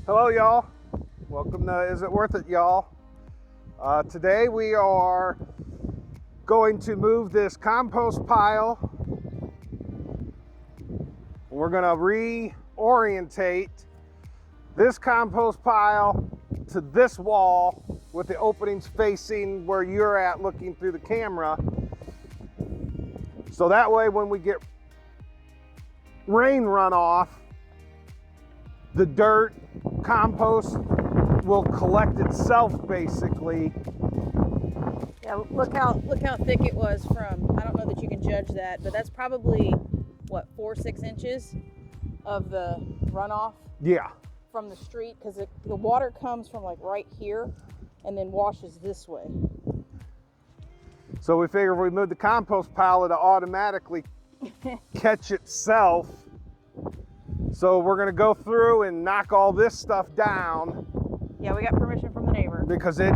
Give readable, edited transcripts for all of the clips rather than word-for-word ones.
Hello y'all, welcome to Is It Worth It, y'all. Today we are going to move this compost pile. We're going to reorientate this compost pile to this wall with the openings facing where you're at looking through the camera. So that way when we get rain runoff, the dirt, compost will collect itself basically. Yeah, look how thick it was from, I don't know that you can judge that, but that's probably, what, 4-6 inches of the runoff? Yeah. From the street, because the water comes from like right here and then washes this way. So we figure if we move the compost pile, it'll automatically catch itself. So we're gonna go through and knock all this stuff down. Yeah, we got permission from the neighbor. Because it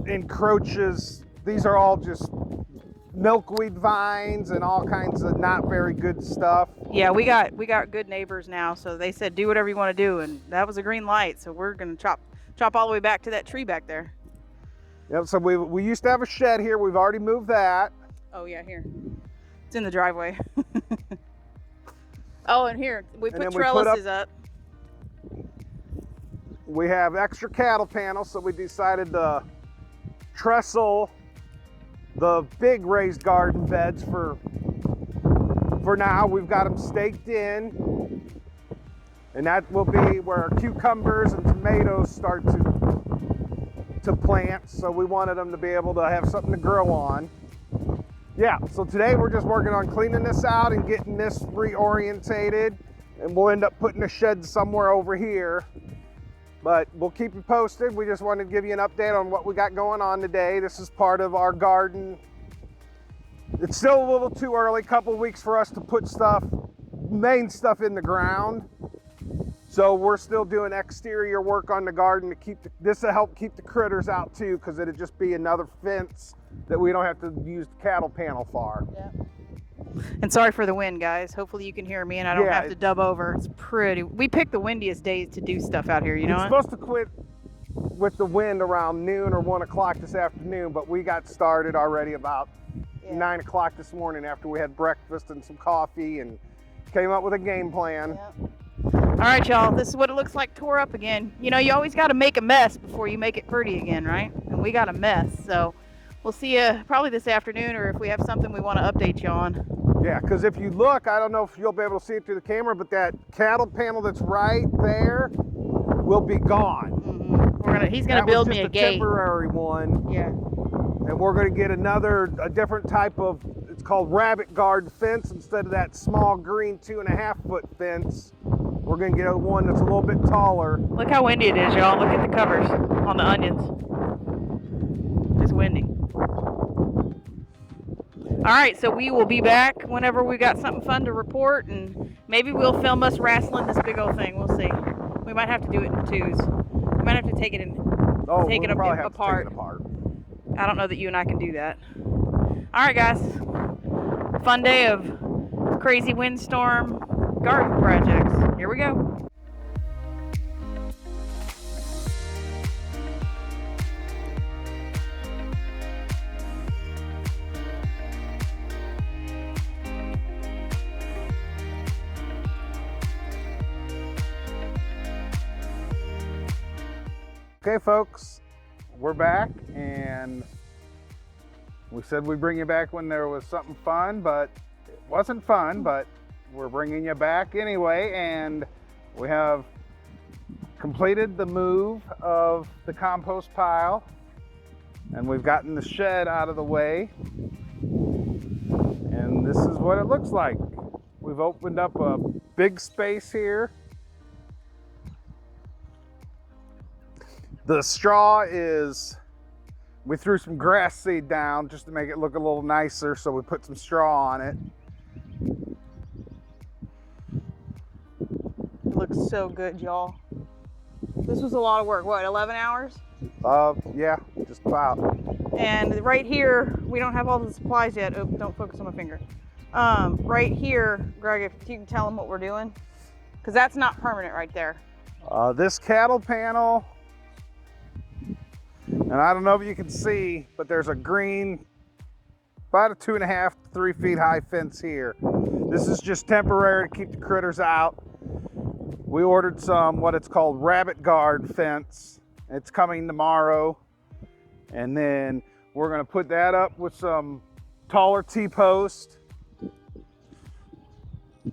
encroaches, these are all just milkweed vines and all kinds of not very good stuff. Yeah, we got good neighbors now, so they said do whatever you want to do, and that was a green light, so we're gonna chop all the way back to that tree back there. Yep, so we used to have a shed here, we've already moved that. Oh yeah, here. It's in the driveway. Oh, and here, we put trellises up. We have extra cattle panels, so we decided to trestle the big raised garden beds for now. We've got them staked in, and that will be where cucumbers and tomatoes start to plant. So we wanted them to be able to have something to grow on. Yeah, so today we're just working on cleaning this out and getting this reorientated, and we'll end up putting a shed somewhere over here. But we'll keep you posted. We just wanted to give you an update on what we got going on today. This is part of our garden. It's still a little too early, couple weeks for us to put main stuff in the ground. So we're still doing exterior work on the garden to keep this will help keep the critters out too, because it'd just be another fence that we don't have to use the cattle panel for. Yeah. And sorry for the wind, guys. Hopefully you can hear me and I don't have to dub over. It's pretty. We picked the windiest days to do stuff out here, you know? It's supposed to quit with the wind around noon or 1 o'clock this afternoon, but we got started already about 9 o'clock this morning after we had breakfast and some coffee and came up with a game plan. Yeah. All right, y'all, this is what it looks like tore up again. You know, you always got to make a mess before you make it pretty again, right? And we got a mess, so we'll see you probably this afternoon, or if we have something we want to update you on. Yeah, because if you look, I don't know if you'll be able to see it through the camera, but that cattle panel that's right there will be gone. Mm-hmm. He's gonna build me a gate. Temporary one. Yeah. And we're gonna get a different type of, it's called rabbit guard fence instead of that small green 2.5 foot fence. We're gonna get one that's a little bit taller. Look how windy it is, y'all. Look at the covers on the onions. It's windy. All right, so we will be back whenever we got something fun to report, and maybe we'll film us wrestling this big old thing. We'll see. We might have to do it in twos. We might have to take it apart. I don't know that you and I can do that. All right, guys. Fun day of crazy windstorm garden projects. Here we go. Okay, folks, we're back, and we said we'd bring you back when there was something fun, but it wasn't fun, but we're bringing you back anyway, and we have completed the move of the compost pile, and we've gotten the shed out of the way, and this is what it looks like. We've opened up a big space here. The straw is, we threw some grass seed down just to make it look a little nicer, so we put some straw on it. It looks so good, y'all. This was a lot of work. What, 11 hours? Yeah, just about. And right here, we don't have all the supplies yet. Oh, don't focus on my finger. Right here, Greg, if you can tell them what we're doing, because that's not permanent right there. This cattle panel, and I don't know if you can see, but there's a green, about a 2.5 to 3 feet high fence here. This is just temporary to keep the critters out. We ordered some, what it's called, rabbit guard fence. It's coming tomorrow. And then we're gonna put that up with some taller T-post.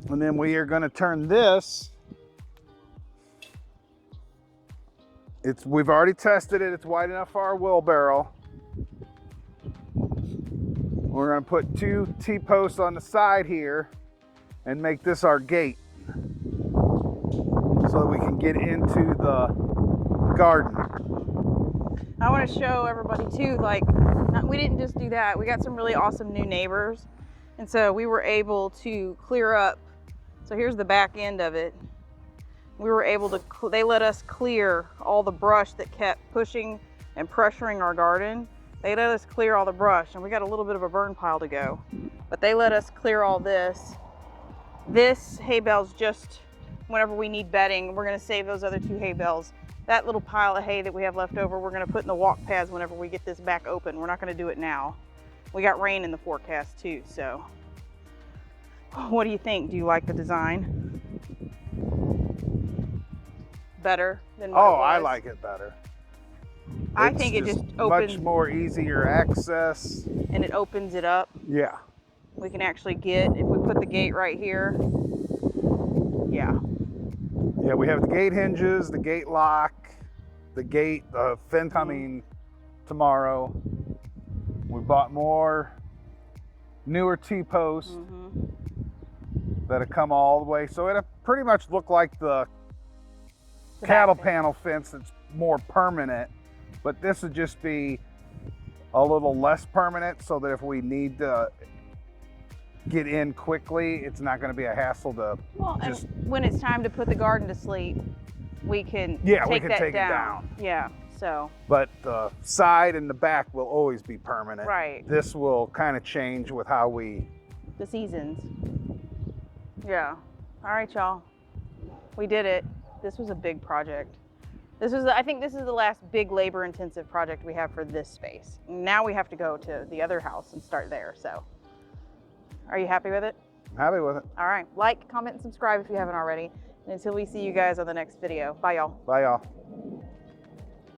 And then we are gonna turn this. We've already tested it. It's wide enough for our wheelbarrow. We're gonna put 2 T-posts on the side here and make this our gate so that we can get into the garden. I want to show everybody too, like, we didn't just do that. We got some really awesome new neighbors. And so we were able to clear up. So here's the back end of it. We were able to, they let us clear all the brush that kept pushing and pressuring our garden. They let us clear all the brush, and we got a little bit of a burn pile to go. But they let us clear all this. This hay bale's just whenever we need bedding. We're gonna save those other 2 hay bales. That little pile of hay that we have left over, we're gonna put in the walk paths whenever we get this back open. We're not gonna do it now. We got rain in the forecast too, so. What do you think? Do you like the design? Better than what it was? I like it better. I think it just opens. Much more easier access. And it opens it up. Yeah. We can actually get, if we put the gate right here, yeah. Yeah, we have the gate hinges, the gate lock, the gate, fence coming tomorrow. We bought more newer T-posts that have come all the way. So it'll pretty much look like the cattle panel fence that's more permanent, but this would just be a little less permanent so that if we need to get in quickly, it's not going to be a hassle to just... And when it's time to put the garden to sleep, we can take it down. it down. Yeah, so. But the side and the back will always be permanent. Right. This will kind of change with how we... The seasons. Yeah. All right, y'all. We did it. This was a big project. I think this is the last big labor intensive project we have for this space. Now we have to go to the other house and start there, so. Are you happy with it? I'm happy with it. All right. Like, comment, and subscribe if you haven't already. And until we see you guys on the next video. Bye, y'all. Bye, y'all.